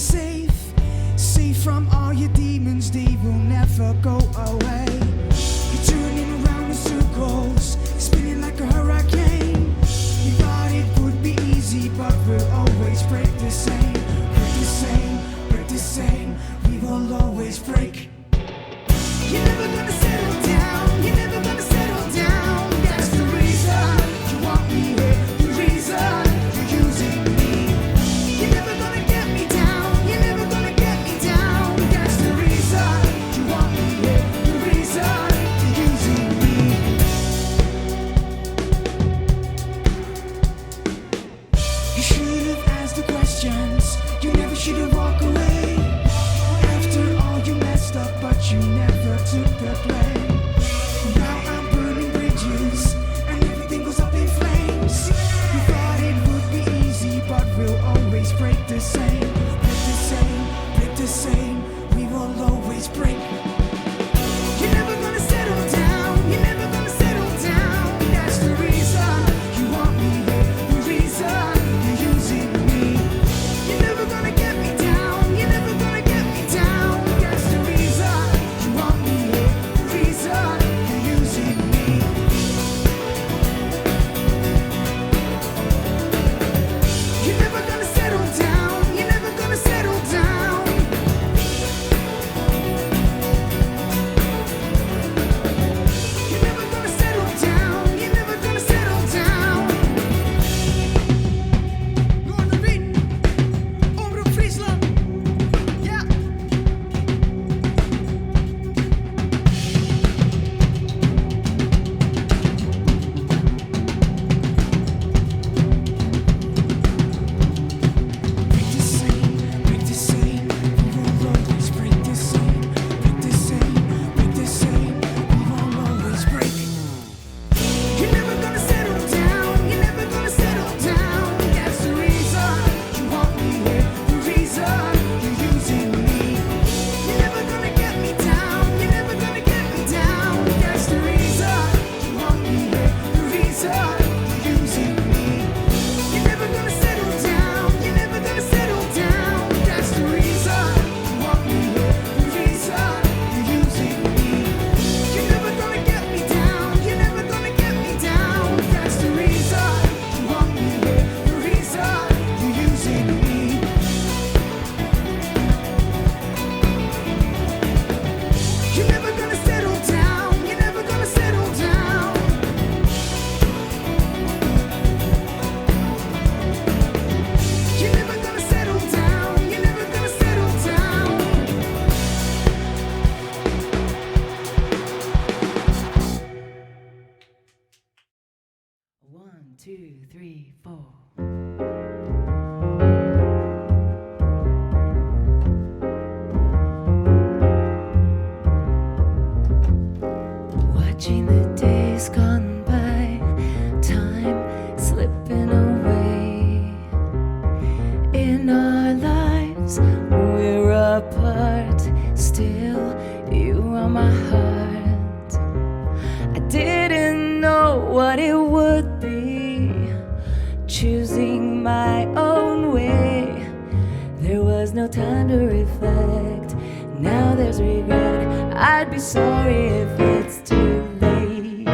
safe, safe from all your demons, they will never go away. You're turning around in circles, spinning like a hurricane. You thought it would be easy, but we'll always break the same. Break the same, break the same, we will always break. You're never gonna settle down, you're never gonna settle down. That's the reason you want me here, the reason you're using me. You're never gonna get me down, you're never gonna get me down. That's the reason you want me here, the reason you're using me. You should have asked the questions, you never should have walked away. After all you messed up, but you never took the blame. Now I'm burning bridges, and everything goes up in flames. You thought it would be easy, but we'll always break the same. Break the same, break the same, we will always break. You're never gonna settle down, you're never gonna settle down. That's the reason you want me here, the reason you're using me. You're never gonna get me down, you're never gonna get me down. That's the reason you want me here, the reason you're using me. You're never gonna settle down, you're never gonna settle down. You're never gonna settle down, you're never gonna settle down. Noorderwiet, Omroep Friesland. Ja. Break the same, break the same, we will always break the same. Break the same, break the same, we will always break. You're never gonna settle down, you're never gonna settle down. That's the reason you want me here, the reason you're using me. You're never gonna get me down, you're never gonna get me down. That's the reason you want me here, the reason you're using me. You're never gonna settle down, you're never gonna settle down. That's the reason you want me here, the reason you're using me. You're never gonna get me down, you're never gonna get me down. That's the reason you want me here, the reason you're using me. You're never gonna settle down, you're never gonna settle down. You're never gonna settle down, you're never gonna settle down. 1, 2, 3, 4. Watching the days gone by, time slipping away. In our lives, we're apart. Still, you are my heart. I didn't know what it would be, choosing my own way. There was no time to reflect. Now there's regret. I'd be sorry if it's too late.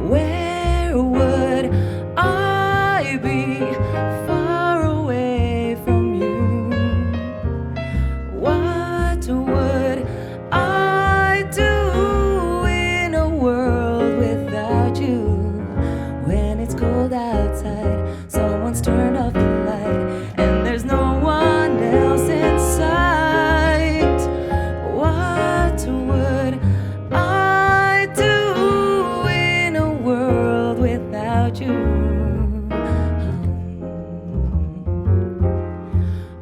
Where would I be far away from you? What would I do in a world without you? When it's cold outside, someone's turned off the light, and there's no one else in sight. What would I do in a world without you?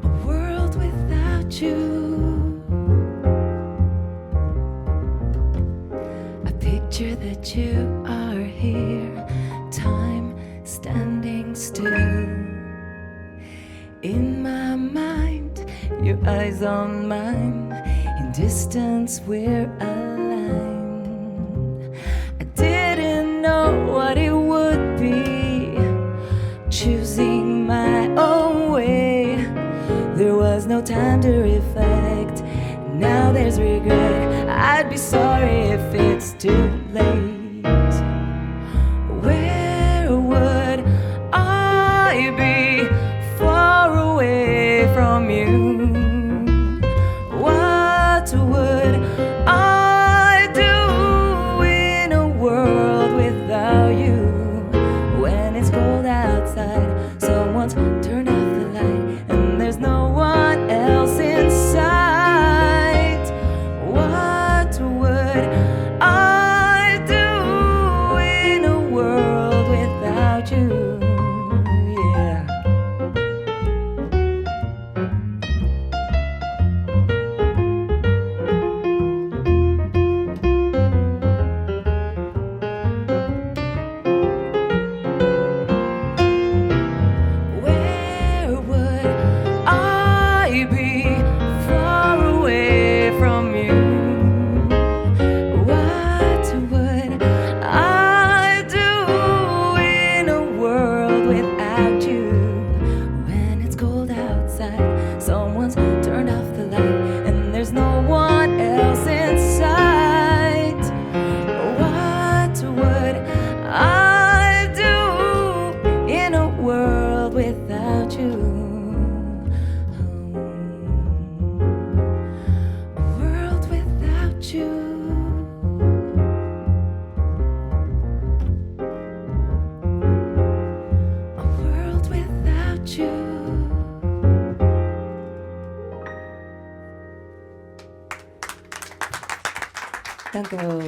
A world without you. I picture that you are here, time standing still. In my mind, your eyes on mine, in distance we're aligned. I didn't know what it would be, choosing my own way. There time to reflect. Now there's regret. I'd be sorry if it's too late. Where would I be far away from you? What would I do in a world without you? When it's cold outside, someone's turned off the light, and there's no one else in sight. What would I do in a world without you? Yeah. Where would I be far away from you? What would I do in a world without you? When it's cold outside, someone's turned off the light, and there's no one else in sight. What would I do in a world without you? A world without you. A world without you. Dank u wel.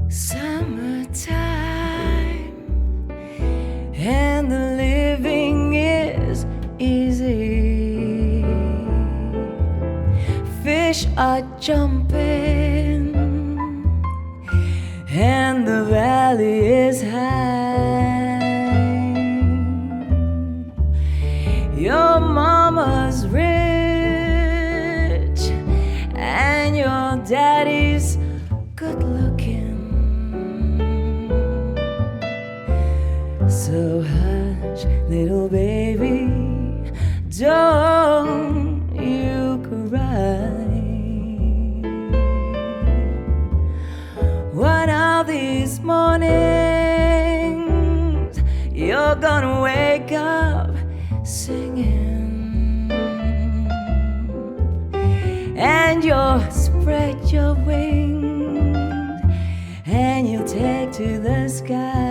Summertime, and the living is easy. Fish are jumping, and the valley is high. Your mama's rich, and your daddy's good looking. So hush, little baby, don't you cry. One of these mornings, you're gonna wake up singing, and you'll spread your wings, and you'll take to the sky.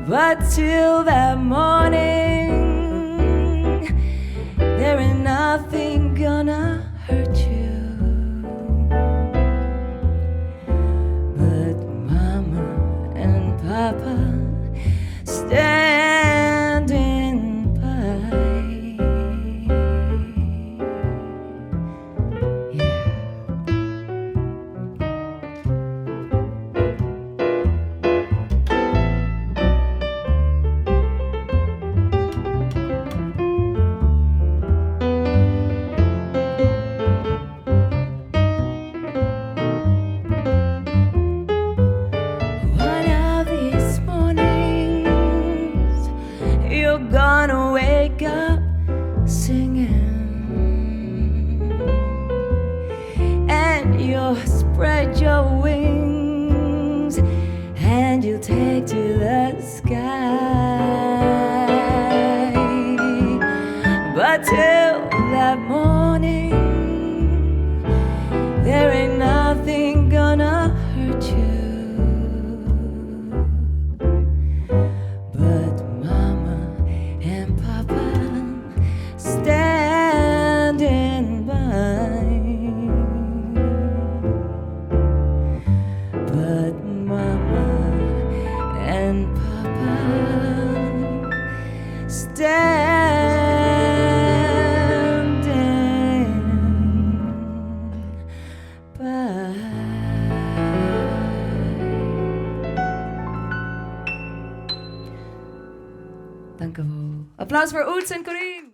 But till that morning, there ain't nothing gonna hurt you. But Mama and Papa standing by. Yeah. One of these mornings, you're gonna wake up singing, and you'll spread your wings, and you'll take to the sky. But till that morning, there ain't nothing gonna hurt you. But Mama and Papa standing by. But Mama and Applaus voor Oets en Corine.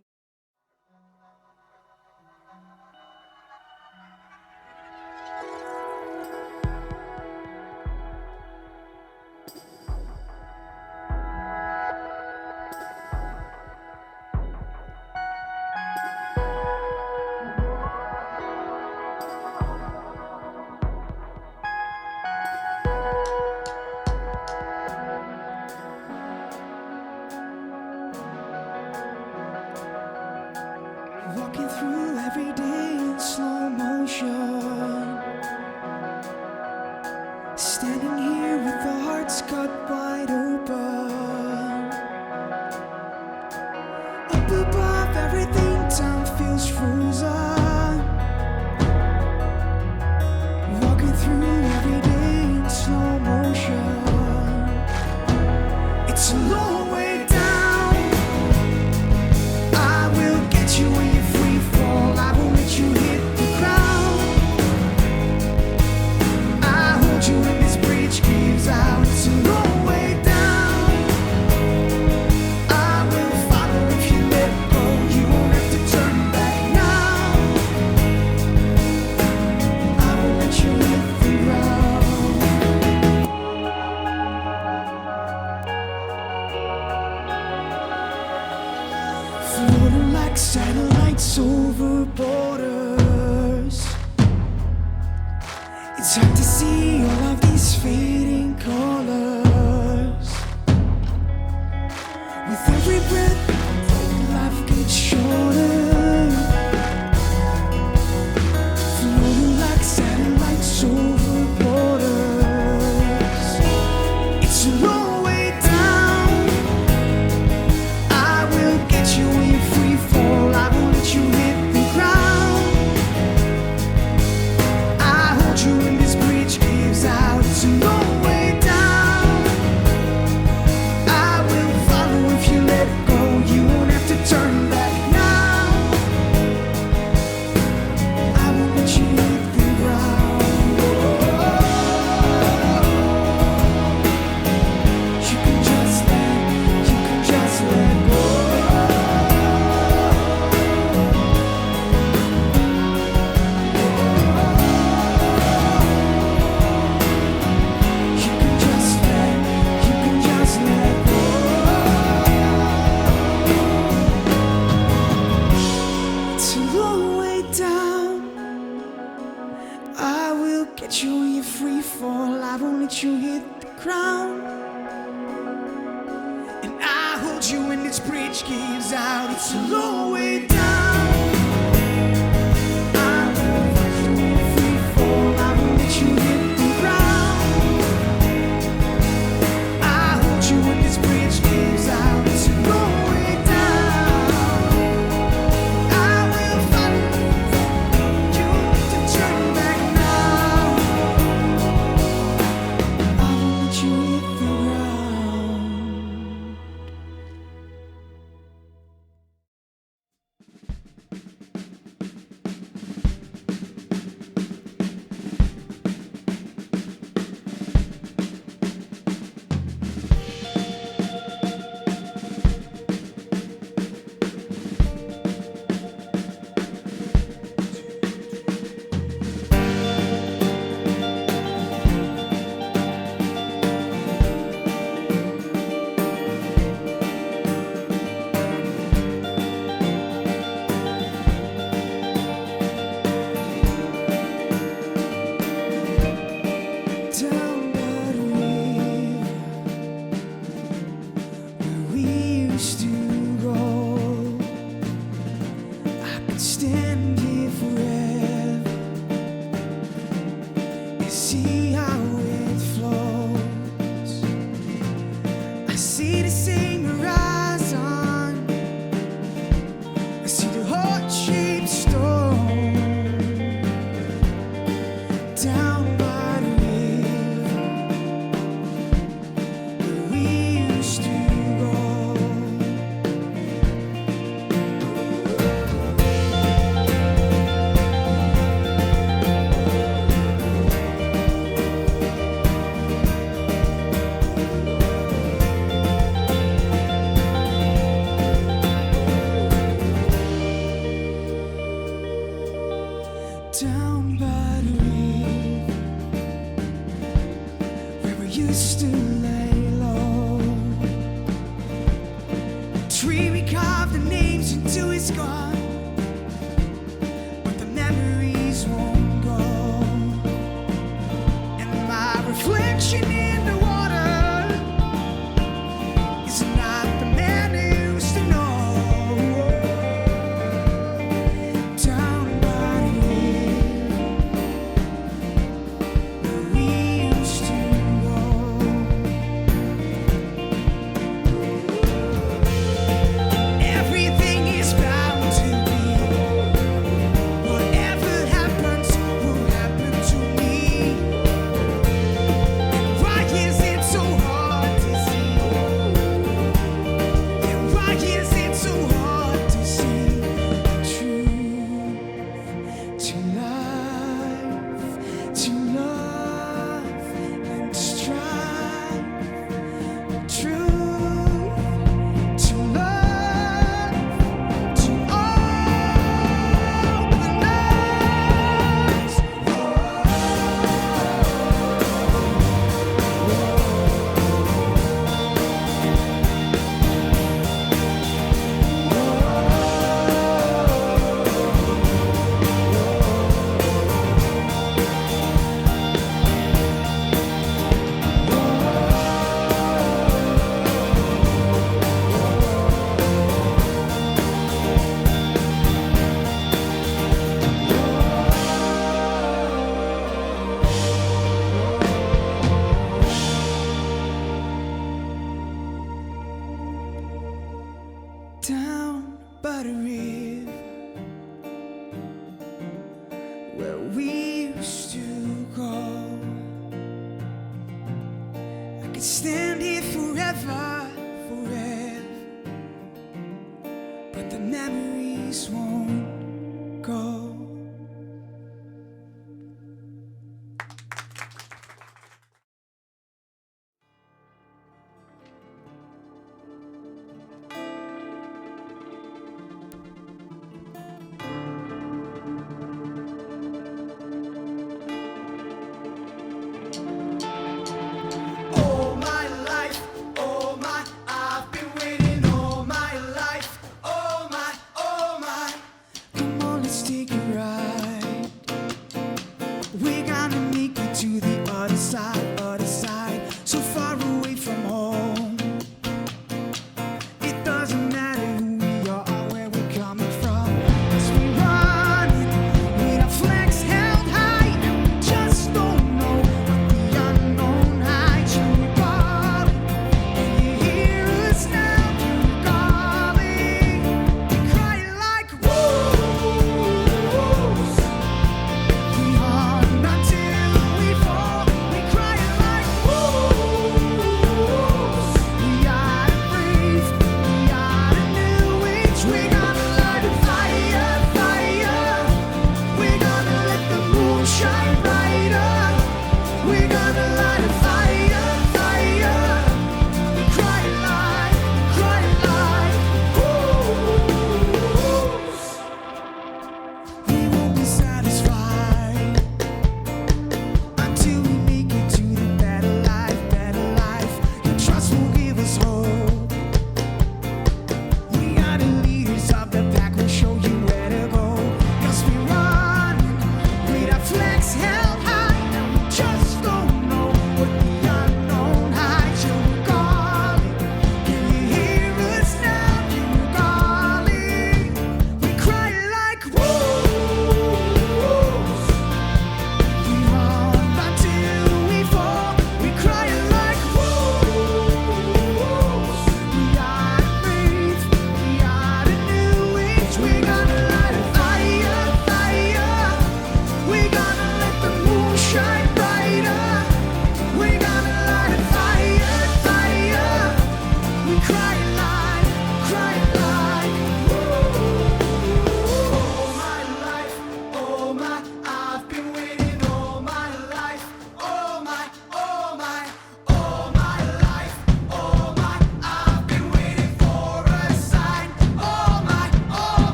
Walking through every day in slow motion, standing here with our hearts cut wide open. Up above everything, time feels frozen. Walking through every day in slow motion. It's a long way down. I will get you when you free fall. I won't let you hit the ground. I hold you when this bridge gives out. It's a long way down. I will follow if you let go. You won't have to turn back now. I won't let you hit the ground. Floating like satellites over borders. It's hard to see all of these fading colors. With every breath, life gets shorter. Floating like satellites over borders. It's a long way down. I will get you when you free fall. I won't let you hit the ground. I hold you when this bridge gives out. It's a long way down. I will follow if you let go. You won't have to turn back now. I won't let you hit the ground. You can just let go. You can just let go. It's a long way down. I will get you when you free fall. I won't let you hit the ground. And I hold you when this bridge gives out. It's a long way down. I will get you when you free fall. I won't let you hit the ground. I hold you when this bridge gives out. It's a long way down. I will follow you to turn back now. I won't let you hit the ground. down by the river, where we used to lay low. The tree we carved the names into is gone, but the memories won't go. And my reflection in the water is not the man who used to know. Down by the river, where we used to go. Everything is bound to be. Whatever happens will happen to me. And why is it so hard to see? And why is it so hard to see the truth? To life, to love and strive. The truth, to love, to open eyes. Down by the river, where we used to go. I could stand here forever, forever, but the memories won't go. All my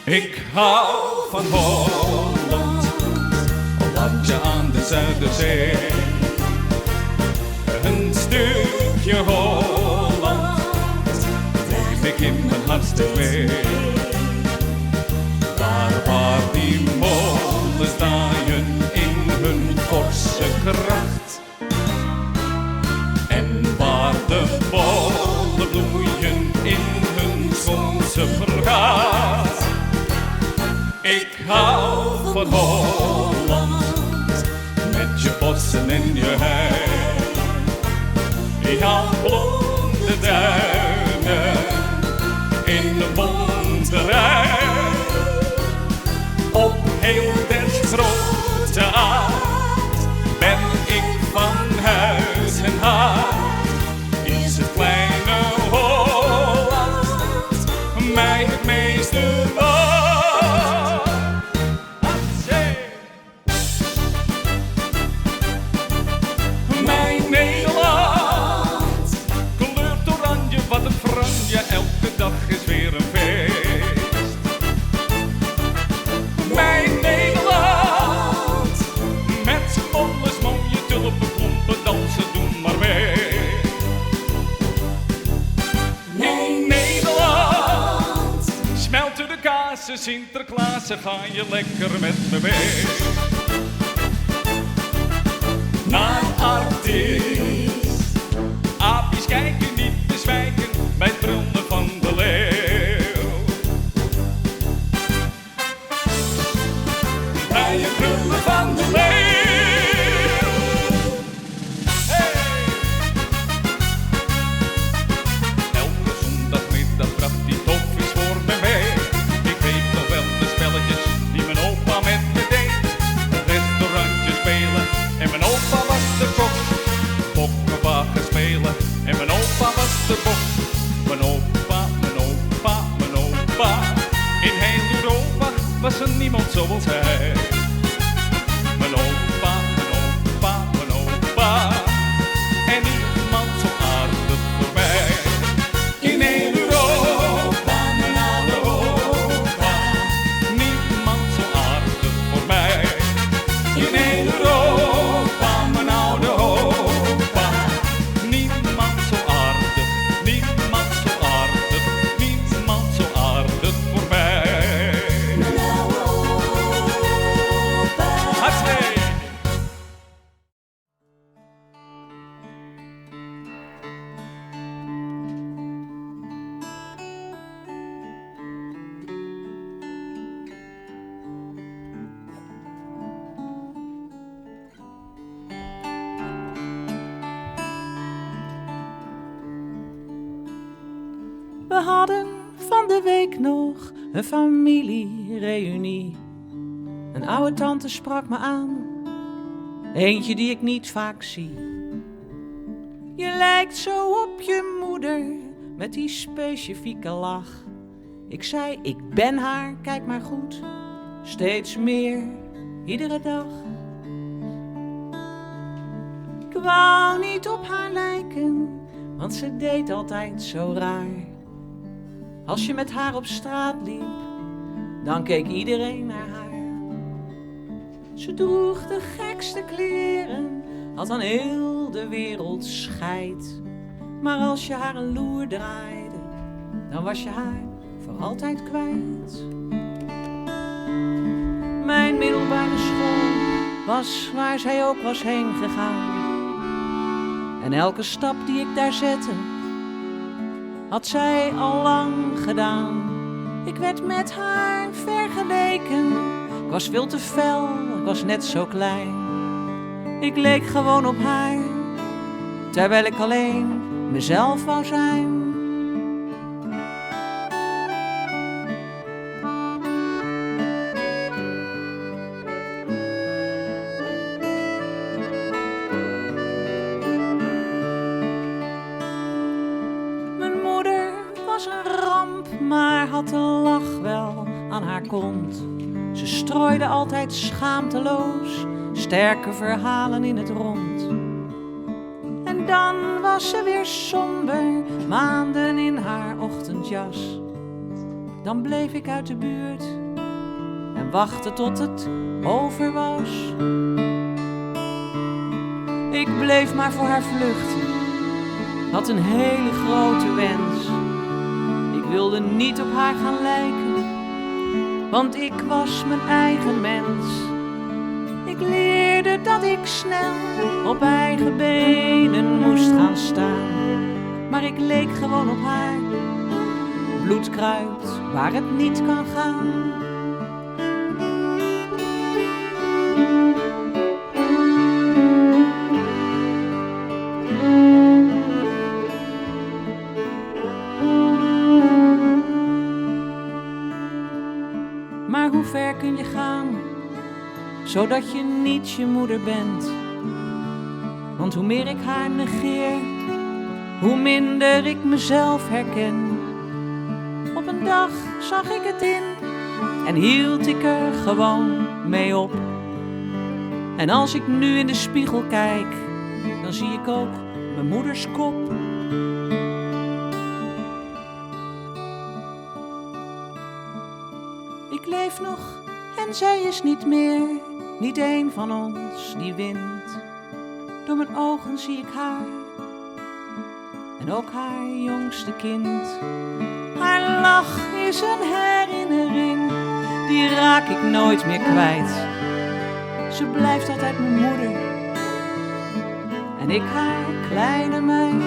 Ik hou van Holland, landje aan de Zuiderzee. Een stukje Holland draag ik in mijn hartstikke mee. Waar die molen staan in hun forse kracht. En waar de bollen bloeien in hun schoonse vergaat. Ik hou van Holland, met je bossen en je hei. Ja, blonde duinen in de bonte rij. Op heel des grote aard ben ik van huis en haard. Is het kleine Holland mij het meeste waard? Mijn Nederland, kleurt oranje, wat een franje, elke dag is weer een feest. Mijn Nederland, met z'n molles, mooie tulpen, klompen, dansen, doe maar mee. Mijn Nederland, smelten de kazen, Sinterklaasen, ga je lekker met me mee. Naar Artis, aapjes kijken niet te zwijgen bij het brullen van de leeuw. Bij het brullen van de leeuw. Hey! Elke zondagmiddag bracht die toffies voor me mee. Ik weet nog wel de spelletjes die mijn opa met me deed. Het restaurantje spelen en mijn opa was de kok. Bokkenwagen spelen en mijn opa was de bok. Mijn opa, mijn opa, mijn opa. In heel Europa was er niemand zoals hij. Mijn opa, mijn opa, mijn opa. En niemand zo aardig voor mij. In heel Europa, mijn oude opa. Niemand zo aardig voor mij. In heel Europa, mijn oude opa. Niemand zo aardig, niemand zo aardig, niemand zo aardig voor mij. Hartstikke! We hadden van de week nog een familiereunie. Een oude tante sprak me aan, eentje die ik niet vaak zie. Je lijkt zo op je moeder, met die specifieke lach. Ik zei, ik ben haar, kijk maar goed, steeds meer, iedere dag. Ik wou niet op haar lijken, want ze deed altijd zo raar. Als je met haar op straat liep, dan keek iedereen naar haar. Ze droeg de gekste kleren, had aan heel de wereld scheid. Maar als je haar een loer draaide, dan was je haar voor altijd kwijt. Mijn middelbare school was waar zij ook was heen gegaan. En elke stap die ik daar zette, had zij al lang gedaan. Ik werd met haar vergeleken. Ik was veel te fel, ik was net zo klein. Ik leek gewoon op haar, terwijl ik alleen mezelf wou zijn. Maar had de lach wel aan haar kont. Ze strooide altijd schaamteloos sterke verhalen in het rond. En dan was ze weer somber, maanden in haar ochtendjas. dan bleef ik uit de buurt en wachtte tot het over was. Ik bleef maar voor haar vluchten, had een hele grote wens. Ik wilde niet op haar gaan lijken, want ik was mijn eigen mens. Ik leerde dat ik snel op eigen benen moest gaan staan, maar ik leek gewoon op haar, bloedkruid waar het niet kan gaan. Maar hoe ver kun je gaan, zodat je niet je moeder bent? Want hoe meer ik haar negeer, hoe minder ik mezelf herken. Op een dag zag ik het in en hield ik er gewoon mee op. En als ik nu in de spiegel kijk, dan zie ik ook mijn moeders kop. Ik leef nog en zij is niet meer, niet één van ons die wint. Door mijn ogen zie ik haar en ook haar jongste kind. Haar lach is een herinnering, die raak ik nooit meer kwijt. Ze blijft altijd mijn moeder en ik haar kleine meid.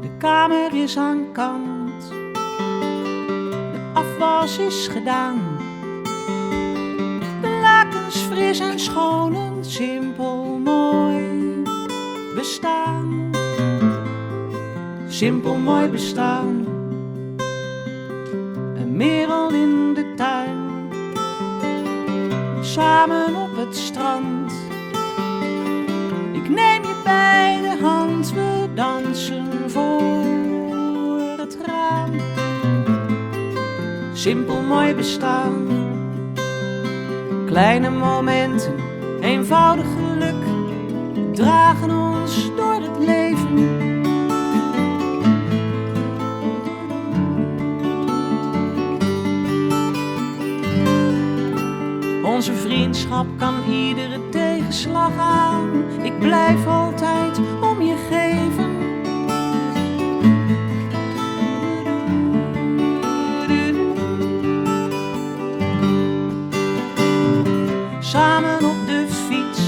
De kamer is aan kant, de afwas is gedaan. De lakens fris en schoon, een simpel mooi bestaan. Simpel mooi bestaan. Een merel in de tuin, samen op het strand. Ik neem je bij de hand, we dansen voor het raam. Simpel mooi bestaan. Kleine momenten, eenvoudig geluk, dragen ons door het leven. Onze vriendschap kan iedere tegenslag aan. Ik blijf altijd om je geven. Samen op de fiets,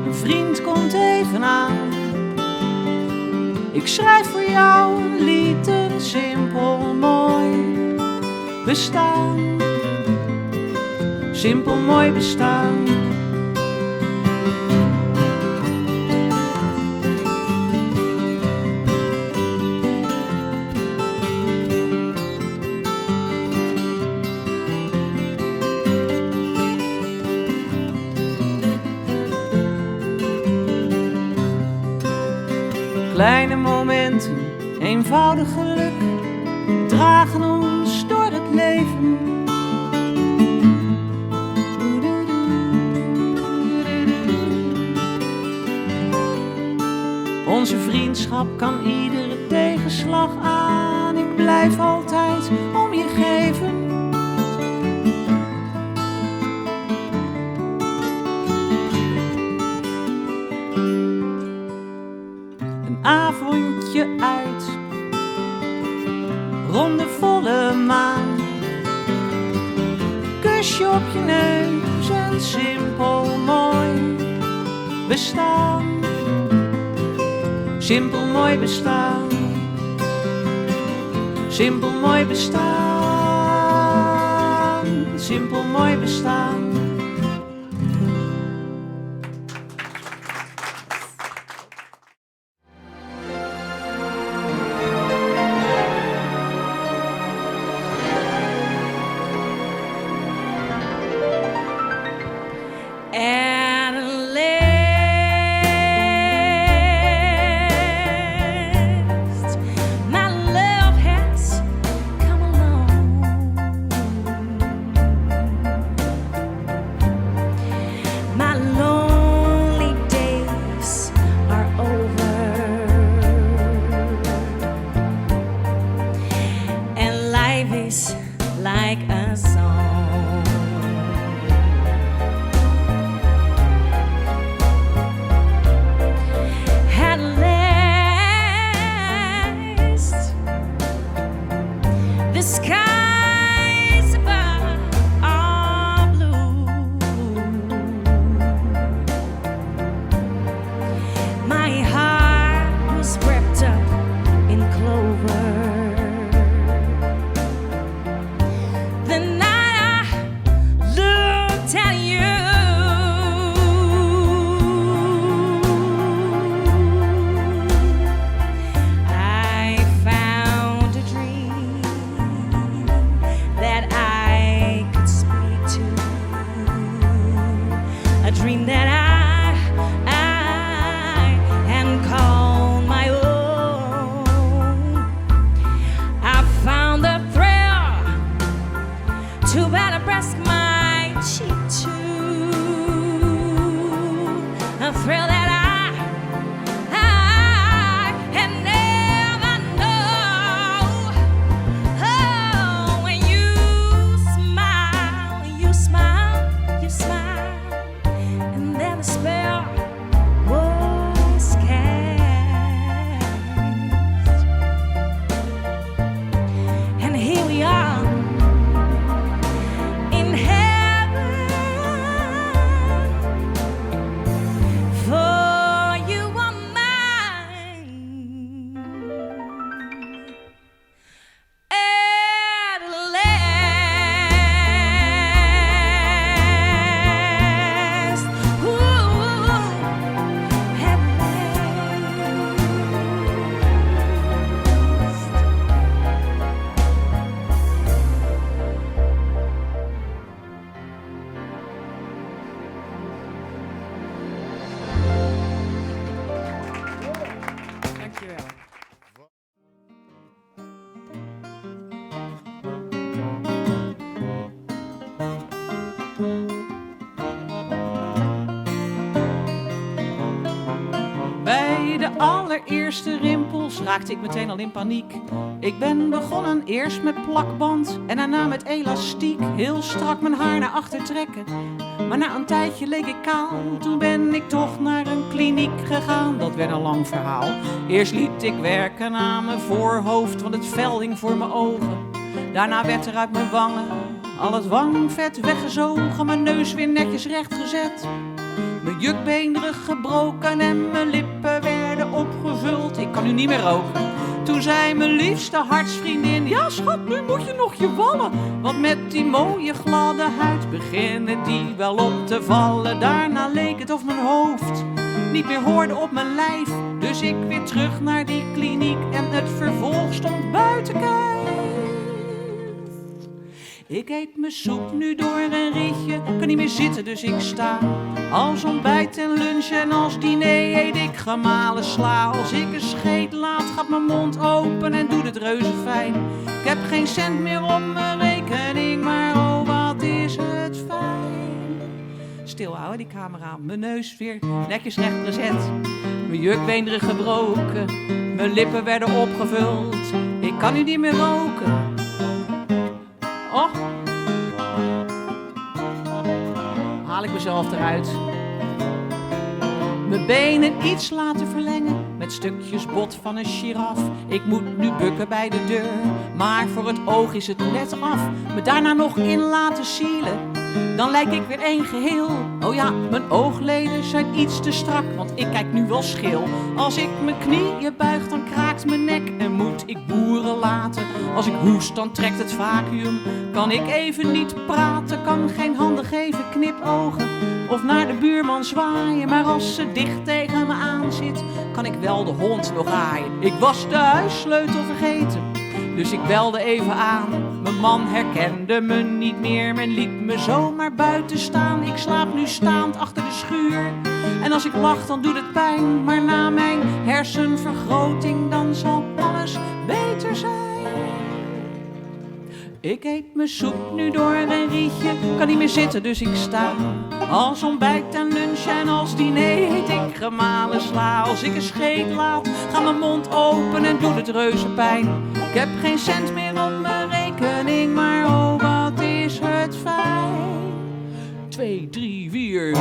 een vriend komt even aan. Ik schrijf voor jou een lied, een simpel mooi bestaan. Simpel mooi bestaan. Kleine momenten, eenvoudig geluk, dragen ons door het leven. Onze vriendschap kan iedere tegenslag aan. Ik blijf altijd om je geven. Een avondje uit, ronde volle maan. Kusje op je neus, een simpel mooi bestaan. Simpel mooi bestaan. Simpel mooi bestaan. Simpel mooi bestaan. voice like a song. At last, the skies above are blue. My heart was wrapped up in clover. The night I looked at you, I found a dream that I could speak to, a dream that I and call my own. I found a thrill, too bad I pressed my cheek to, a thrill that I had never known. Oh, when you smile, you smile, you smile, and then the spell was cast, and here we are in heaven, for you are mine at last. Ooh, at Dankjewel. Bij de allereerste rimpels raakte ik meteen al in paniek. Ik ben begonnen eerst met plakband en daarna met elastiek. Heel strak mijn haar naar achter trekken, maar na een tijdje leek ik kaal. Toen ben ik toch naar een kliniek gegaan, dat werd een lang verhaal. Eerst liet ik werken aan mijn voorhoofd, want het vel hing voor mijn ogen. Daarna werd er uit mijn wangen al het wangvet weggezogen, mijn neus weer netjes rechtgezet. Mijn jukbeenderen gebroken en mijn lippen werden opgevuld. Ik kan nu niet meer roken. Toen zei mijn liefste hartsvriendin: ja schat, nu moet je nog je wallen, want met die mooie gladde huid beginnen die wel op te vallen. Daarna leek het of mijn hoofd niet meer hoorde op mijn lijf. Dus ik weer terug naar die kliniek en het vervolg stond buiten kijf. Ik eet mijn soep nu door een rietje, kan niet meer zitten dus ik sta. Als ontbijt en lunch en als diner eet ik gemalen sla. Als ik een scheet laat gaat mijn mond open en doet het reuze fijn. Ik heb geen cent meer op mijn rekening, maar oh wat is het fijn. Stil houden die camera, mijn neus weer netjes recht gezet. Mijn jukbeenderen gebroken, mijn lippen werden opgevuld. Ik kan nu niet meer roken. Och, haal ik mezelf eruit. Mijn benen iets laten verlengen met stukjes bot van een giraf. Ik moet nu bukken bij de deur, maar voor het oog is het net af. Me daarna nog in laten zielen, dan lijk ik weer één geheel. Oh ja, mijn oogleden zijn iets te strak, want ik kijk nu wel scheel. Als ik mijn knieën buig, dan kraakt mijn nek en moet ik boeren laten. Als ik hoest, dan trekt het vacuüm. Kan ik even niet praten, kan geen handen geven, knipogen of naar de buurman zwaaien. Maar als ze dicht tegen me aan zit, kan ik wel de hond nog aaien. Ik was de huissleutel vergeten, dus ik belde even aan. Mijn man herkende me niet meer, men liet me zomaar buiten staan. Ik slaap nu staand achter de schuur en als ik lach dan doet het pijn. Maar na mijn hersenvergroting dan zal alles beter zijn. Ik eet mijn soep nu door een rietje, kan niet meer zitten dus ik sta. Als ontbijt en lunch en als diner eet ik gemalen sla. Als ik een scheet laat, gaat mijn mond open en doet het reuze pijn. Ik heb geen cent meer op mijn rekening. rekening, maar oh wat is het fijn. 2, 3, 4.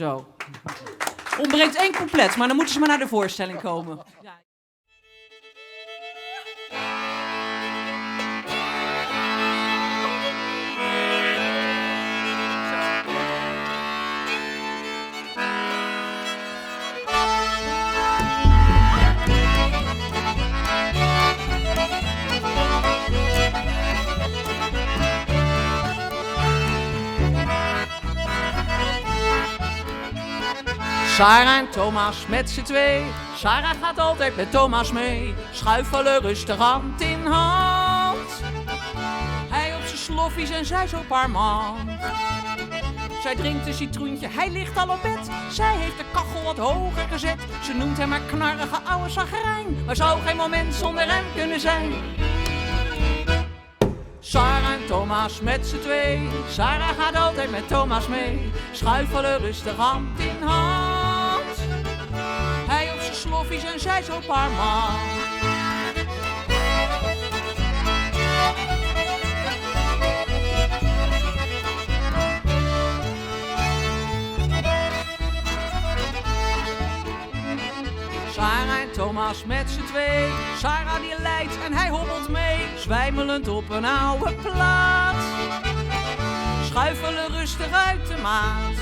Zo. Ontbreekt 1 couplet, maar dan moeten ze maar naar de voorstelling komen. Ja. Sarah en Thomas met z'n twee. Sarah gaat altijd met Thomas mee. Schuifelen rustig hand in hand. Hij op zijn sloffies en zij zo parmant. Zij drinkt een citroentje, hij ligt al op bed. Zij heeft de kachel wat hoger gezet. Ze noemt hem maar knarrige oude zagrijn. Maar zou geen moment zonder hem kunnen zijn. Sarah en Thomas met z'n twee. Sarah gaat altijd met Thomas mee. Schuifelen rustig hand in hand. Hij op zijn sloffies en zij zo parmant. Sarah en Thomas met z'n twee. Sarah die leidt en hij hobbelt mee. Zwijmelend op een oude plaats. Schuifelen rustig uit de maat.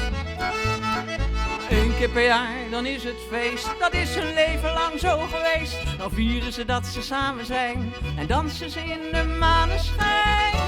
1 keer per jaar, dan is het feest. Dat is hun leven lang zo geweest. Dan vieren ze dat ze samen zijn. En dansen ze in de maneschijn.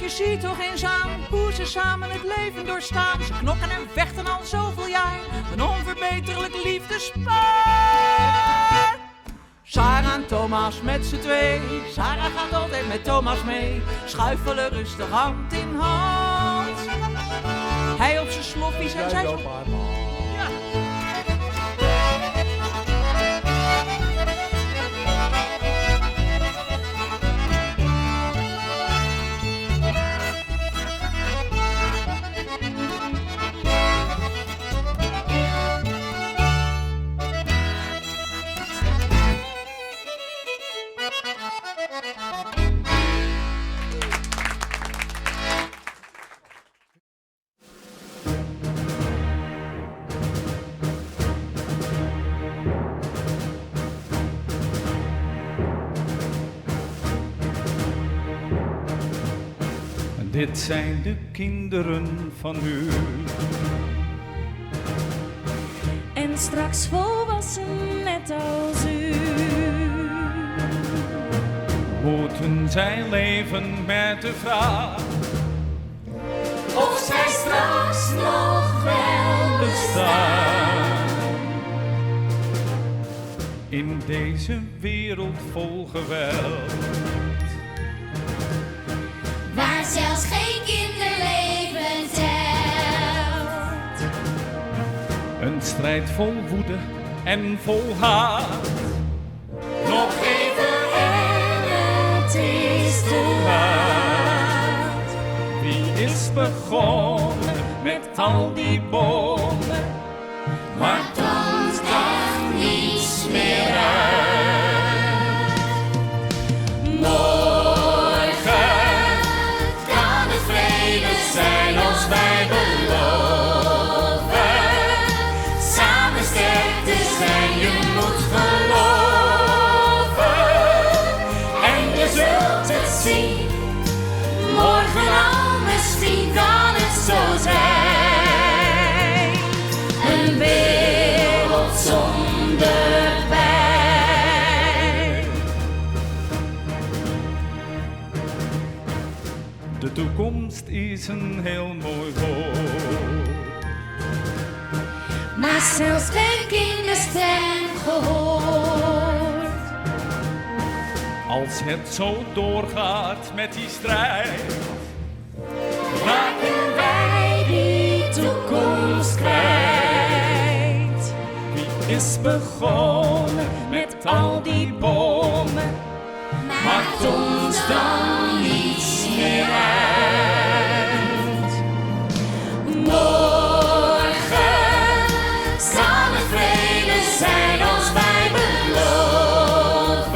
Je ziet toch eens aan hoe ze samen het leven doorstaan. Ze knokken en vechten al zoveel jaar. Een onverbeterlijk liefdespaar. Sarah en Thomas met z'n twee. Sarah gaat altijd met Thomas mee. Schuifelen rustig hand in hand. Hij op zijn sloffies en zij zo... Ja. Dit zijn de kinderen van u. En straks volwassen net als u. Moeten zij leven met de vraag Of zij straks nog wel bestaan. In deze wereld vol geweld. Waar zelfs geen kinderleven telt. Een strijd vol woede en vol haat. Nog even en het is te laat. Wie is begonnen met al die bommen? Maar Komt er niets meer uit. zijn als wij beloven. Samen sterk te zijn, je moet geloven. En je zult het zien, morgen al misschien kan het zo zijn. Een wereld zonder pijn. De toekomst is een heel mooi woord. Maar zelfs denk in de stem gehoord. Als het zo doorgaat met die strijd, raken Wij die toekomst kwijt. wie is begonnen met al die bomen, Maakt ons dan niets meer uit. Morgen zal het vrede zijn als wij beloven.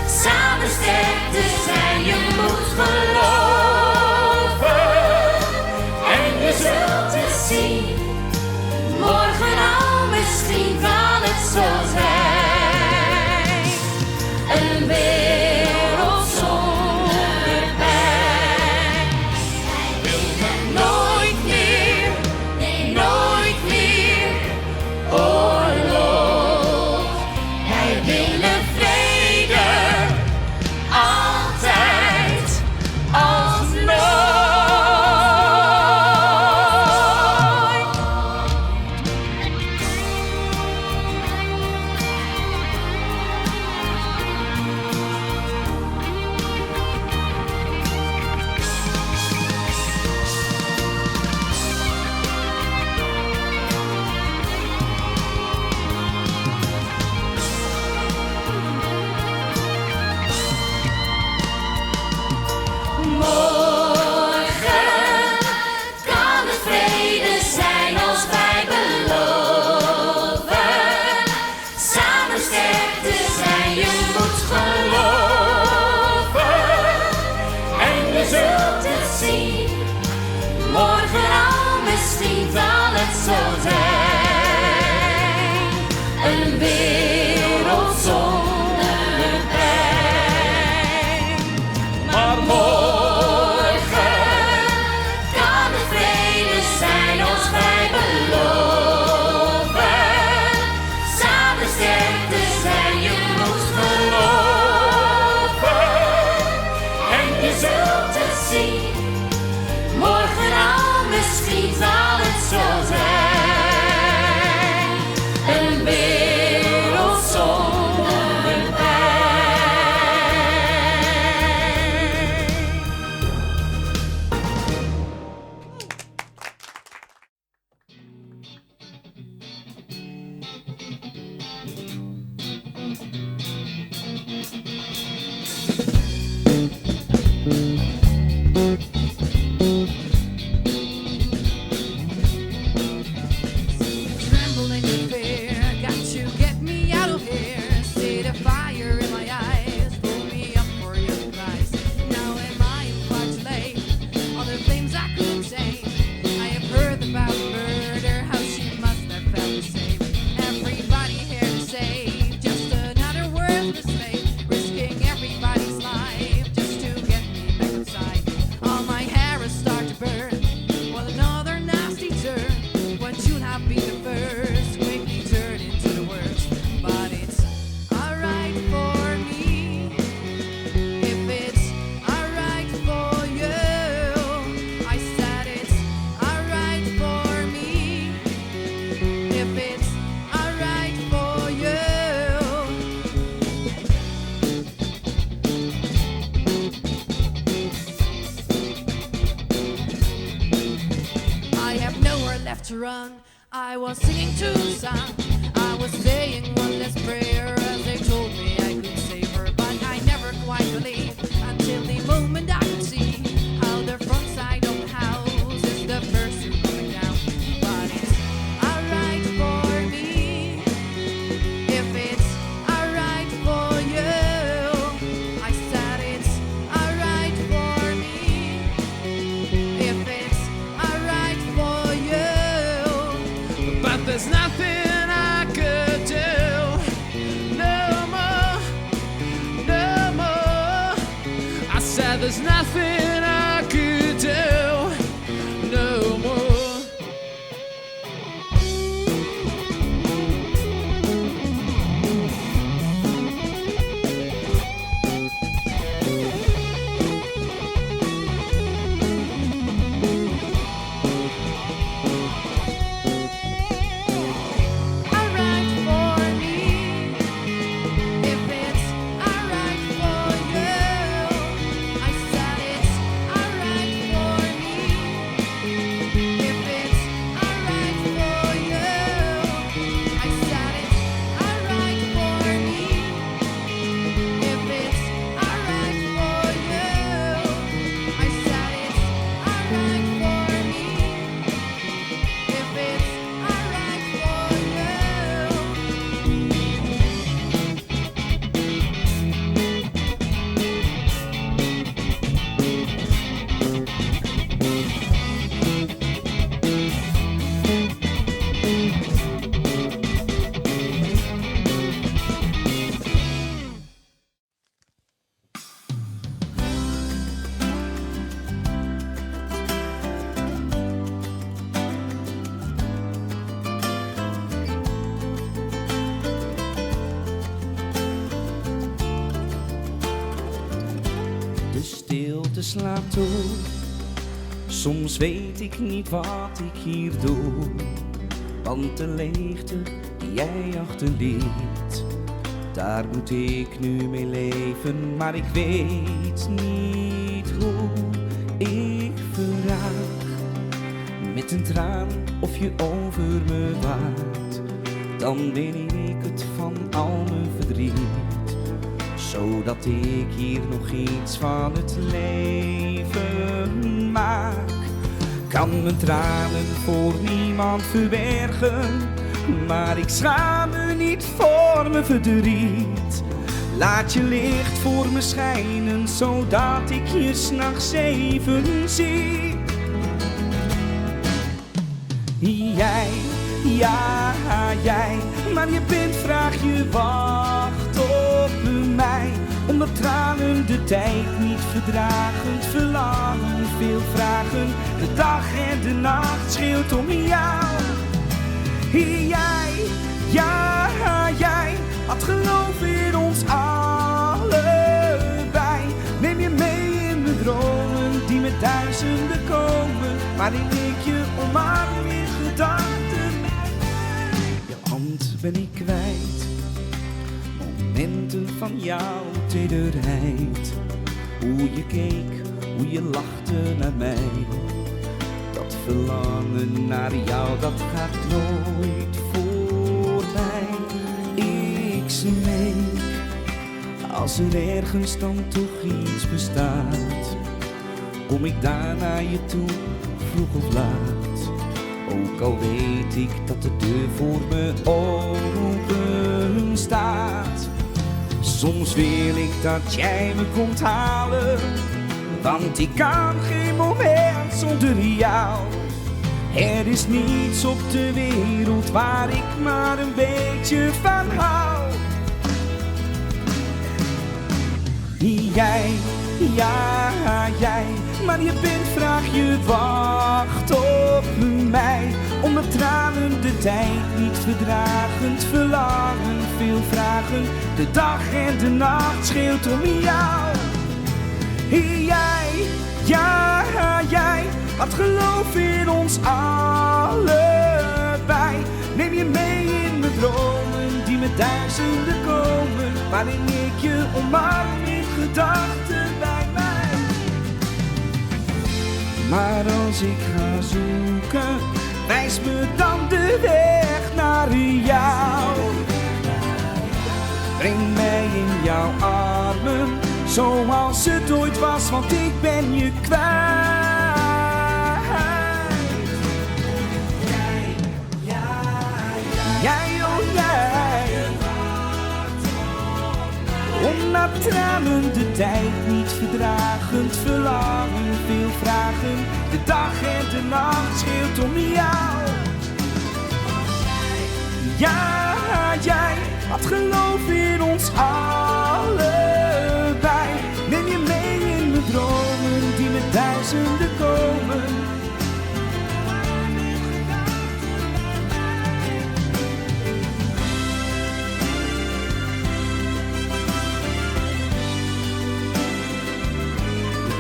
Samen sterk te zijn, je moet geloven. En je zult het zien, morgen al misschien kan het zo zijn. Een wereld zonder pijn. Wij willen nooit meer, nee nooit meer oorlog. Wij willen vrede, altijd, als nooit. Morgen kan het vrede zijn als wij beloven. Samen sterk te zijn, je moet geloven. En je zult het zien, morgen al misschien zal het zo zijn. Een wereld zonder pijn. maar Morgen kan het vrede zijn als wij beloven. Samen sterk te zijn, je moet geloven. En je zult het zien, morgen al misschien zal het zo zijn. Een wereld zonder pijn. Trembling with fear, got to get me out of here. See the fire in my eyes, pull me up for your price. Now am I far too late? All the things I could say. I have heard about murder, how she must have felt the same. Everybody here to save, just another worthless slave, risking everybody's life just to get me back inside. All my hair is start to burn. Well, another nasty turn. What should have been the first quickly turned into the worst. But it's alright for me if it's alright for you. I said it's alright for me if it's alright for you. I have nowhere left to run. I was singing to the sun. I was saying one last prayer as they told me I could save her. But I never quite believed until the moment I could see how the front side of the house is the first to coming down. But it's alright for me if it's alright for you. I said it's alright for me if it's alright for you. But there's nothing I could do. No more, no more. I said there's nothing I could do. No more. De stilte slaat toe. Soms weet ik niet wat ik hier doe. Want de leegte die jij achterliet, daar moet ik nu mee leven. Maar ik weet niet hoe. Ik vraag met een traan of je over me waakt. Dan ben ik het van al mijn verdriet, zodat ik hier nog iets van het leven maak. Kan mijn tranen voor niemand verbergen, maar ik schaam me niet voor mijn verdriet. Laat je licht voor me schijnen, zodat ik je 's nachts even zie. Jij, ja jij, maar je bent vraag je wacht op mij. Omdat tranen de tijd niet verdragen, verlangen veel vragen. De dag en de nacht scheelt om jou. Jij, ja jij, had geloof in ons allebei. Neem je mee in de dromen die met duizenden komen, waarin ik je omarm in gedachten. Je hand ben ik kwijt, momenten van jouw tederheid. Hoe je keek, hoe je lachte naar mij. Dat verlangen naar jou, dat gaat nooit voorbij. Ik smeek, als er ergens dan toch iets bestaat, kom ik daar naar je toe, vroeg of laat. Ook al weet ik dat de deur voor me open staat. Soms wil ik dat jij me komt halen, want ik kan geen moment zonder jou. Er is niets op de wereld waar ik maar een beetje van hou. Jij, ja jij, maar je bent vraag je wacht op mij. Omdat tranen de tijd niet verdragen, verlangen veel vragen. De dag en de nacht scheelt om jou. Jij, ja jij, had geloof in ons allebei. Neem je mee in mijn dromen die met duizenden komen, waarin ik je omarm in gedachten bij mij. Maar als ik ga zoeken, wijs me dan de weg naar jou. Breng mij in jouw armen, zoals het ooit was, want ik ben je kwijt. Jij, oh jij, omdat tranen de tijd niet verdragend, verlangen veel vragen. De dag en de nacht scheelt om jou. Ja, jij had geloof in ons allebei. Neem je mee in mijn dromen die met duizenden komen.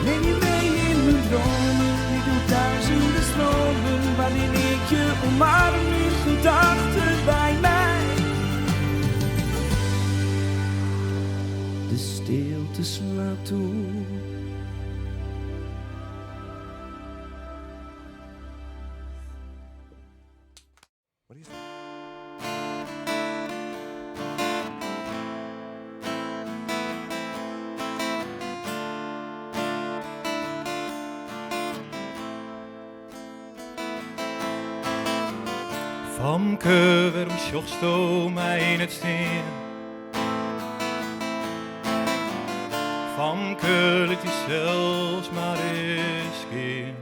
Neem je mee in mijn dromen, ik doe duizenden stromen, waarin ik je omarm in gedachten bij mij. De stilte slaat toe. Famke, waarom sjochst du mij in het steen? Famke, liet je zelfs maar eens gaan.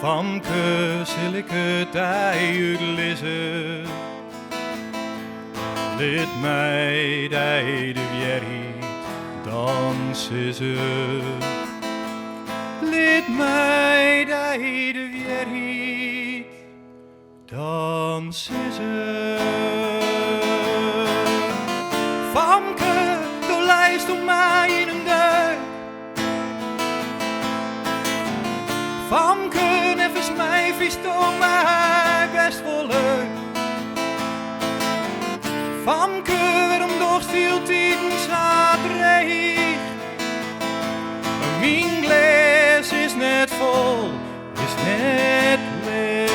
Famke, zal ik het uitlezen? Liet mij de weer dansen ze. Liet mij de weer dansen ze. Famke, du lijst op mij. is toch mij best wel leuk. Famke, waarom toch veel tien staat recht? Mijn glas is net vol, is net leeg.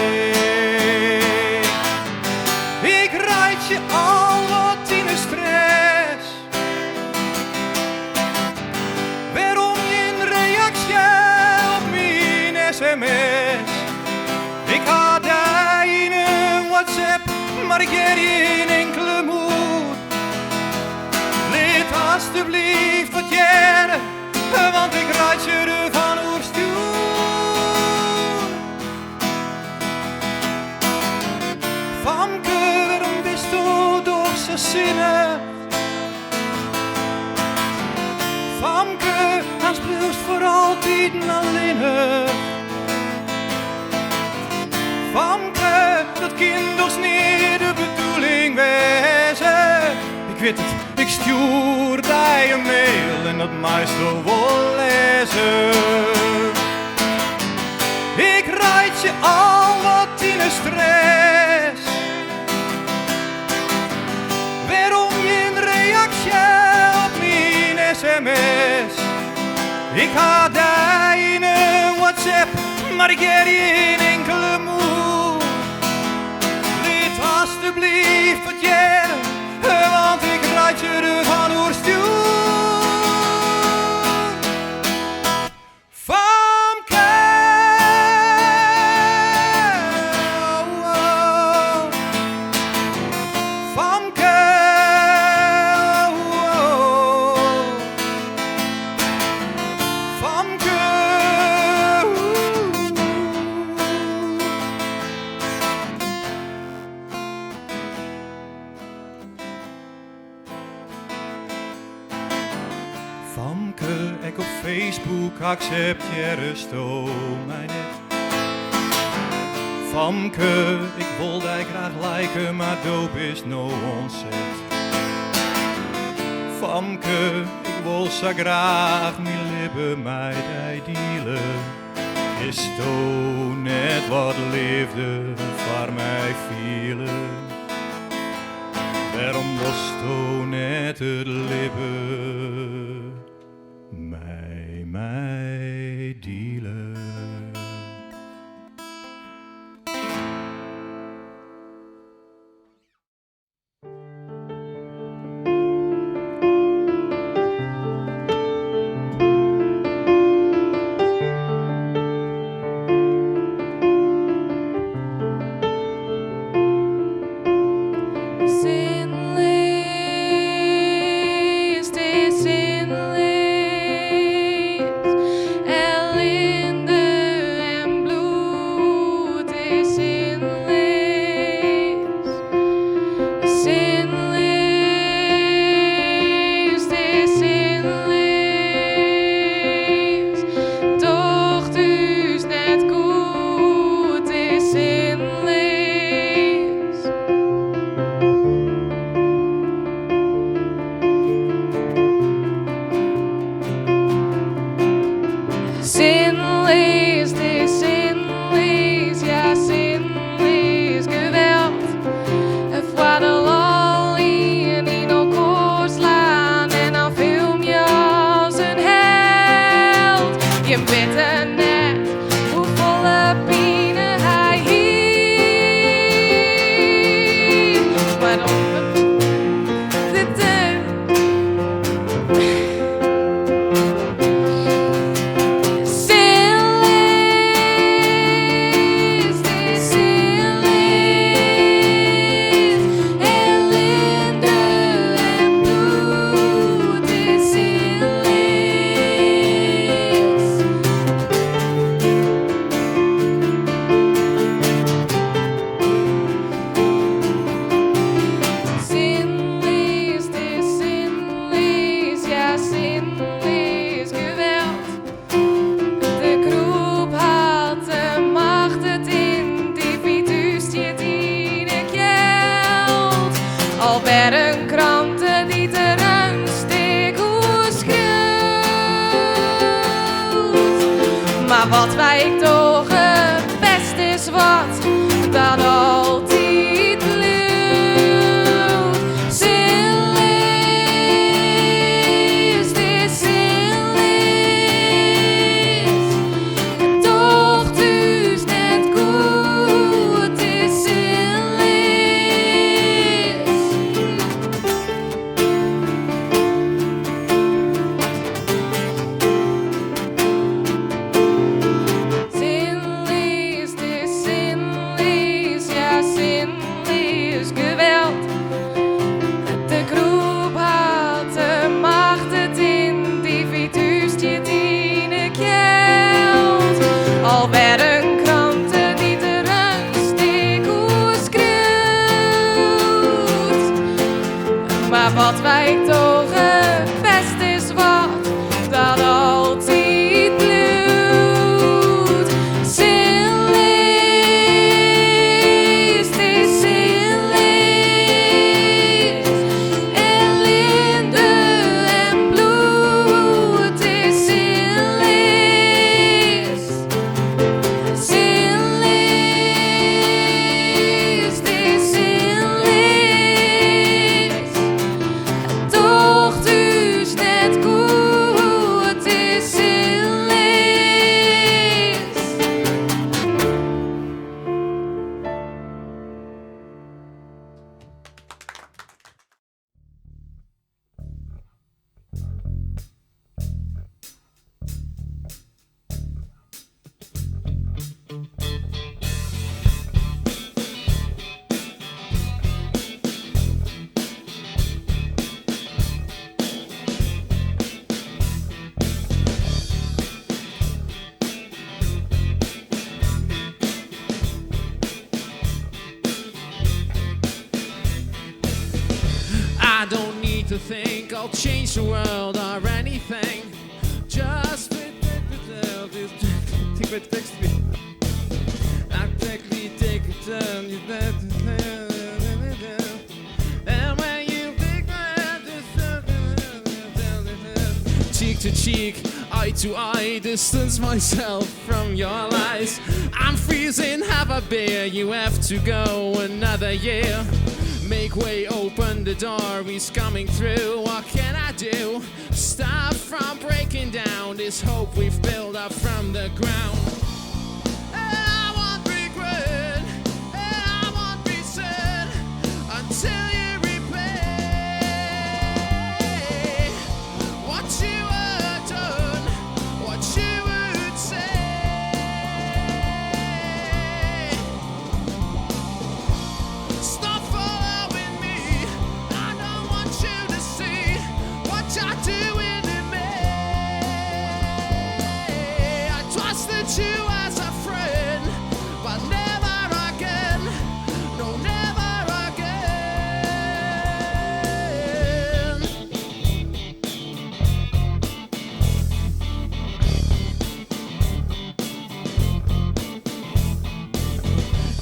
Ik rijd je al wat in de stress. Waarom geen reactie op mijn sms? Ik had daar in een WhatsApp, maar ik heb geen enkele moed. Laat alsjeblieft wat jaren, want ik rijd je ervan oerstuur. Famke, waarom bist du toch zo zinnig? Famke, als blijft voor altijd alleenig. Famke, dat kind was niet de bedoeling wezen. Ik weet het, ik stuur die een mail en dat meestal wel lezen. Ik rijd je al wat in de stress. Waarom geen reactie op mijn sms? Ik had daar in een WhatsApp, maar ik heb geen enkele moed. Laat alsjeblieft wat jaren, want ik rijd je ervan oerstuur. Famke, oh, oh. Famke, oh, oh. Famke, Famke, ik op Facebook accepteer mij net. Famke, ik wil die graag liken, maar doop is no ontzet. Famke, ik wil zo graag mijn lippen met die dealen. Is to net wat liefde voor mij vielen? Waarom was to net het lippen mij dealen? Zinlees, het is zinlees. Ellende en bloed is zinlees. Zinlees, het is zinlees. Doch dus net goed is zinlees. Zinlees, het is zinlees, ja zinlees geweld. Voor de lolly en in elkaar slaan en dan film je als een held. Je weet er net hoe volle pine hij hield. Maar dan de deur. Zinlees, het is zinlees. Ellende en bloed is zinlees. Zinlees, het is zinlees, ja zinlees geweld. De groep haalt de macht het individu stiert in het geld. Al werden kranten die er een stuk hoe schreeuwt. Maar wat wij toch het best is wat dat altijd blijft. Zinloos, het is zinloos. Doch dus net goed, het is zinloos. Zinloos, het is zinloos, ja zinloos geweld. De groep had de macht, het individu stiert in de geld. Al werden kranten niet er een steek schreeuwt. Maar wat wij toch het best is wat dat altijd bloedt. Zinloos, het is zinloos. Ellende en bloed is zinloos. Zinloos, het is zinloos. Doch dus net goed, het is zinloos. I don't need to think I'll change the world or anything. Just take my text me. I take a turn. And when you think cheek to cheek, eye to eye, distance myself from your lies. I'm freezing, have a beer. You have to go another year. Make way, open the door, he's coming through. What can I do? Stop from breaking down this hope we've built up from the ground. And I won't regret, and I won't be sad until you repay what you have done, what you would say. Stop following me. I don't want you to see what you're doing to me. I trusted you as a friend, but never again. No, never again.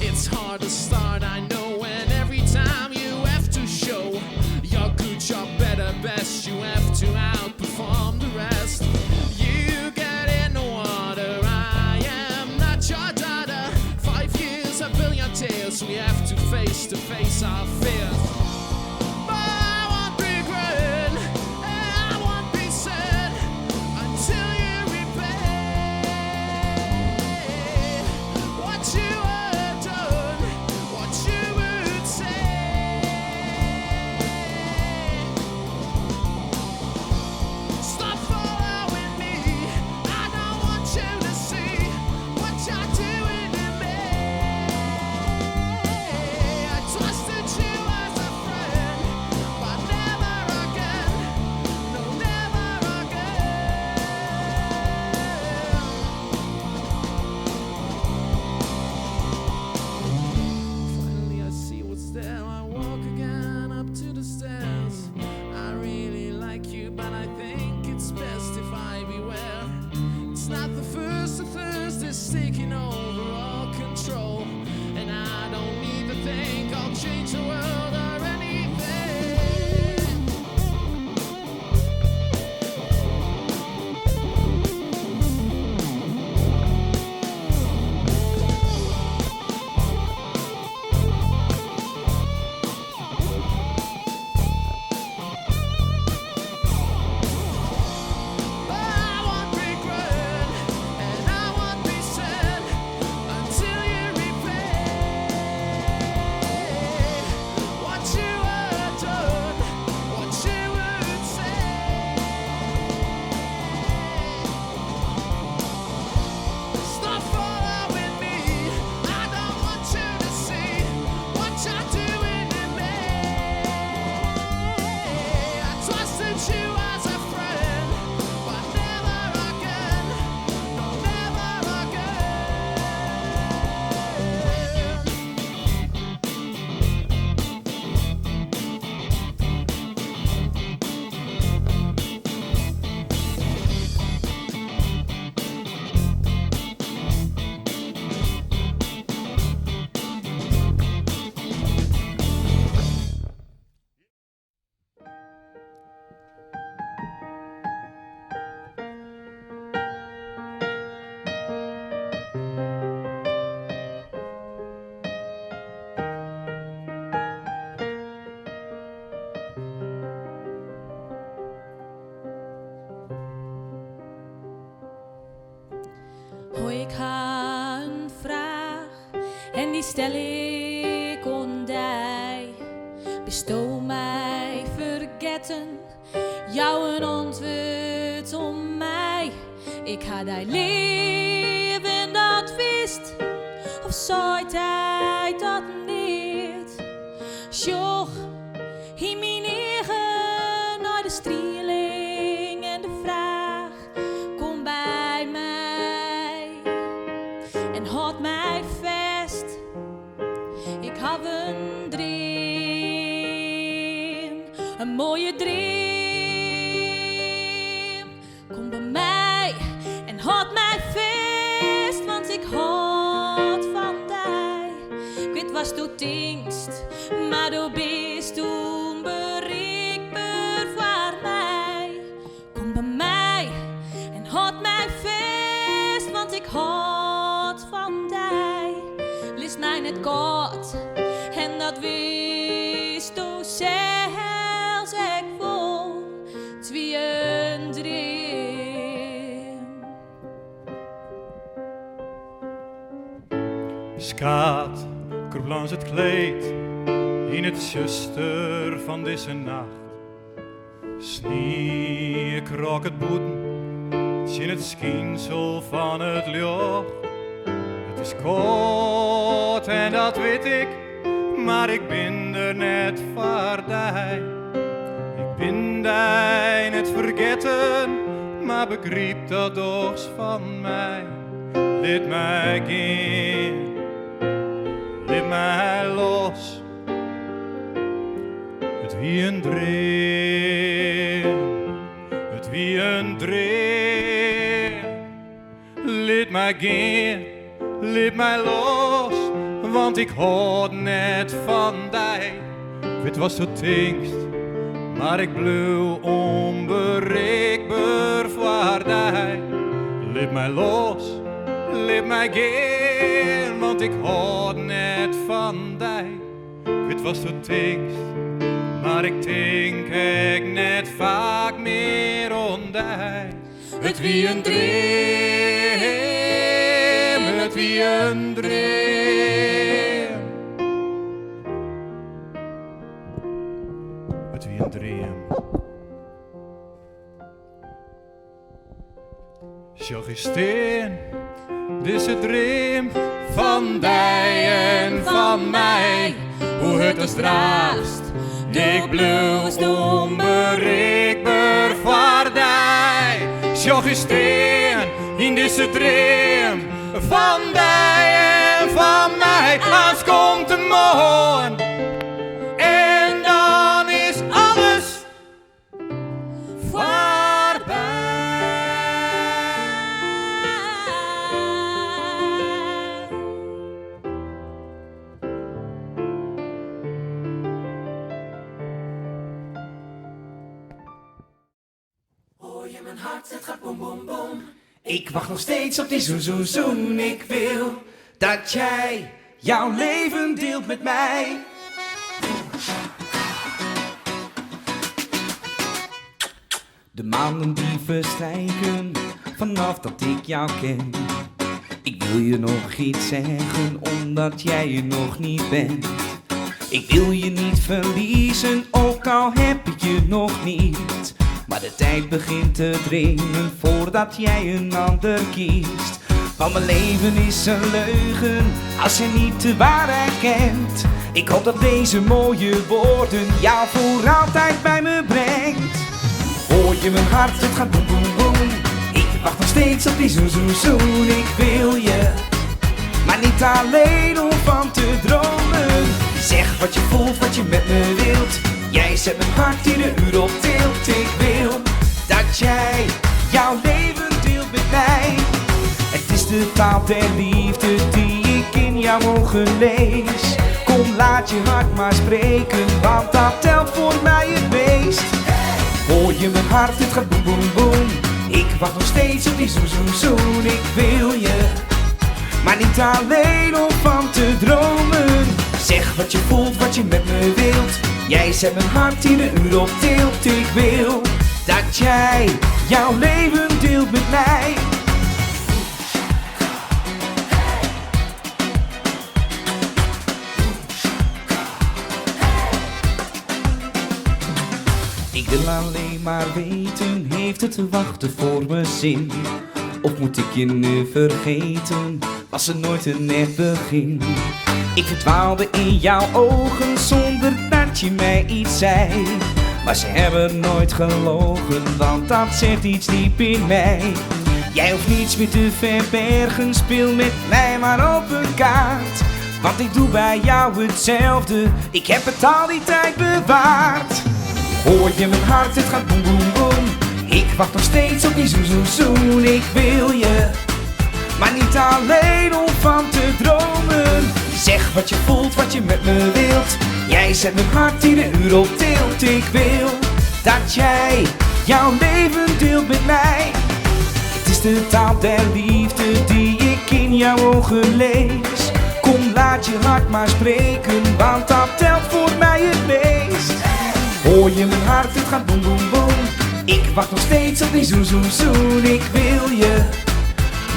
It's hard to start, I know, and every time you have to show your good, your better, best, you have to outperform the rest. You get in the water, I am not your daughter. 5 years, a billion tears, we have to face our fears. But I won't regret, and I won't be sad until you repay what you have done, what you would say. Stop following me. I don't want you to see what you're doing to me. I trusted you as a friend, but never again. No, never again. Finally, I see what's there. I walk again up to the stairs. I really like you, but I think it's best if I beware. It's not the first of Thursdays taking over all control, and I don't even think I'll change the world or anything. Hoi, ik ga een vraag en die stel ik aan dij. Bestow mij vergeten, jou een antwoord om mij. Ik ga die leven dat wist, of zou hij dat niet? Sjoch, in mijn eigen naar de strieling en de vraag, kom bij mij en houd mij vast. Ik heb een droom, een mooie droom. Kom bij mij en houd mij vast, want ik houd van die. Ik weet wat du denkst, maar du bist onbereikbaar voor mij. Kom bij mij en houd mij vast, want ik houd van die. Lees mij net kort en dat wist du zelfs ik vol. Twee een droom. Skaat, kroop langs het kleed in het zuster van deze nacht. Snie, krok het boeten, in het schinsel van het licht. Het is koud en dat weet ik, maar ik ben er net voor die. Ik ben die net vergeten, maar begreep dat toch van mij. Laat mij gaan. Laat mij los, het wie een droom, het wie een droom. Laat mij gaan, laat mij los, want ik houd net van die. Ik weet wat zo denkst, maar ik bleef onbereikbaar voor die. Laat mij los, laat mij gaan, want ik houd net van die. Ik weet wat du denkst, maar ik denk ik net vaak meer aan die. Het wie een droom, het wie een droom. Het wie een droom. Zo gesteen, deze droom van die en van mij. Hoe het is draast, ik bleef onbereikbaar voor die. Zo gesteen in deze droom van die en van mij. Als komt de morgen en dan is alles voorbij. Mijn hart, het gaat boem boem boem. Ik wacht nog steeds op die zoen zoen zoen. Ik wil dat jij jouw leven deelt met mij. De maanden die verstrijken vanaf dat ik jou ken. Ik wil je nog iets zeggen omdat jij er nog niet bent. Ik wil je niet verliezen, ook al heb ik je nog niet. Maar de tijd begint te dringen voordat jij een ander kiest. Want mijn leven is een leugen als je niet de waarheid kent. Ik hoop dat deze mooie woorden jou voor altijd bij me brengt. Hoor je mijn hart, het gaat boem boem boem. Ik wacht nog steeds op die zoen zoen zoen. Ik wil je, maar niet alleen om van te dromen. Zeg wat je voelt, wat je met me wilt. Jij zet mijn hart ieder uur op tilt. Ik wil dat jij jouw leven deelt met mij. Het is de taal der liefde die ik in jouw ogen lees. Kom, laat je hart maar spreken, want dat telt voor mij het meest. Hoor je mijn hart, het gaat boem boem boem. Ik wacht nog steeds op die zoen zoen zoen. Ik wil je, maar niet alleen om van te dromen. Zeg wat je voelt, wat je met me wilt. Jij zet mijn hart ieder uur op tilt. Ik wil dat jij jouw leven deelt met mij. wil alleen maar weten, heeft het te wachten voor mijn zin? Of moet ik je nu vergeten, was er nooit een echt begin? Ik verdwaalde in jouw ogen zonder dat je mij iets zei. Maar ze hebben nooit gelogen, want dat zegt iets diep in mij. Jij hoeft niets meer te verbergen, speel met mij maar op een kaart. Want ik doe bij jou hetzelfde, ik heb het al die tijd bewaard. Hoor je mijn hart, het gaat boem boem boem. Ik wacht nog steeds op die zoen zoen zoen. Ik wil je, maar niet alleen om van te dromen. Zeg wat je voelt, wat je met me wilt. Jij zet mijn hart ieder uur op tilt. Ik wil dat jij jouw leven deelt met mij. Het is de taal der liefde die ik in jouw ogen lees. Kom, laat je hart maar spreken, want dat telt voor mij het meest. Hoor je mijn hart, het gaat boem boem boem. Ik wacht nog steeds op die zoen zoen zoen. Ik wil je,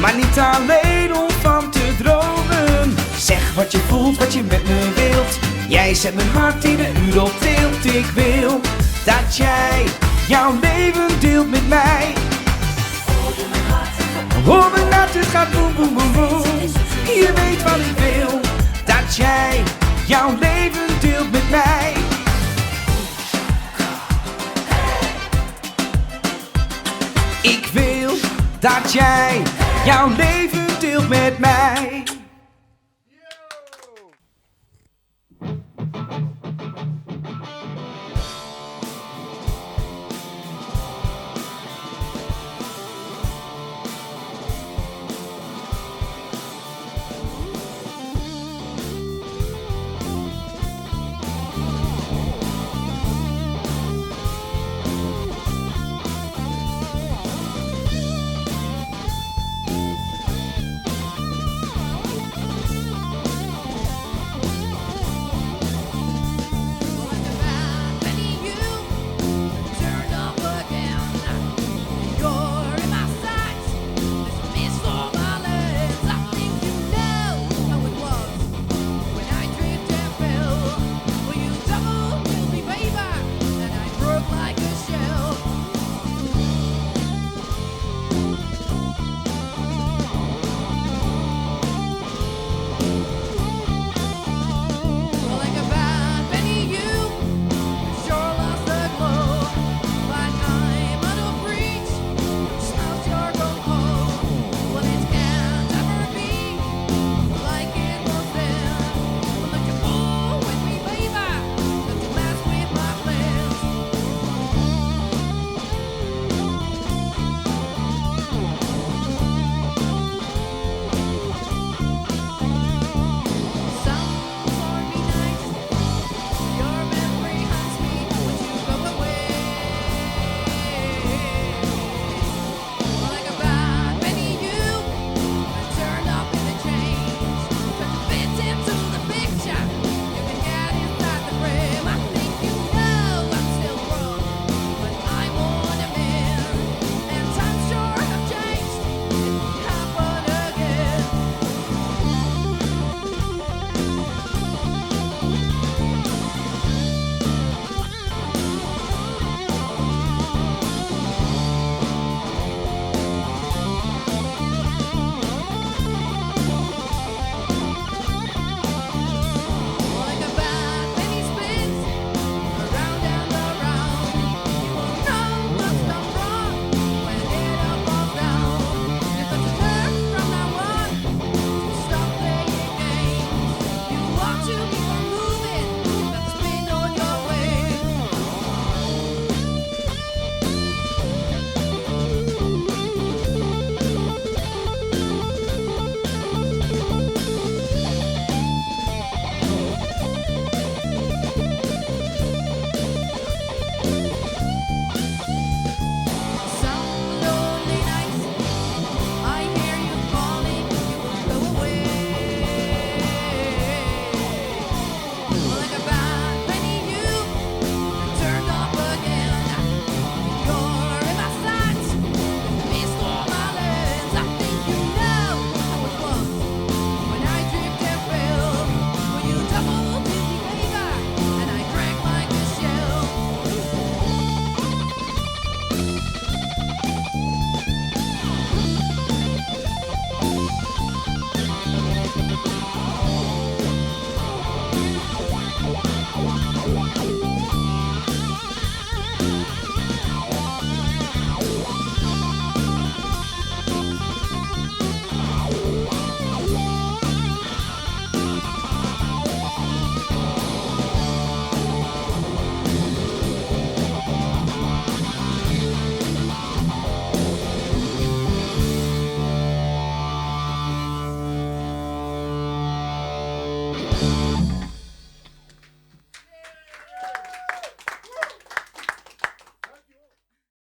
maar niet alleen om van te dromen. Zeg wat je voelt, wat je met me wilt. Jij zet mijn hart ieder uur op tilt. Ik wil dat jij jouw leven deelt met mij. Hoor mijn hart, het gaat boem boem boem boem. Je weet wat ik wil, dat jij jouw leven deelt met mij. Ik wil dat jij jouw leven deelt met mij.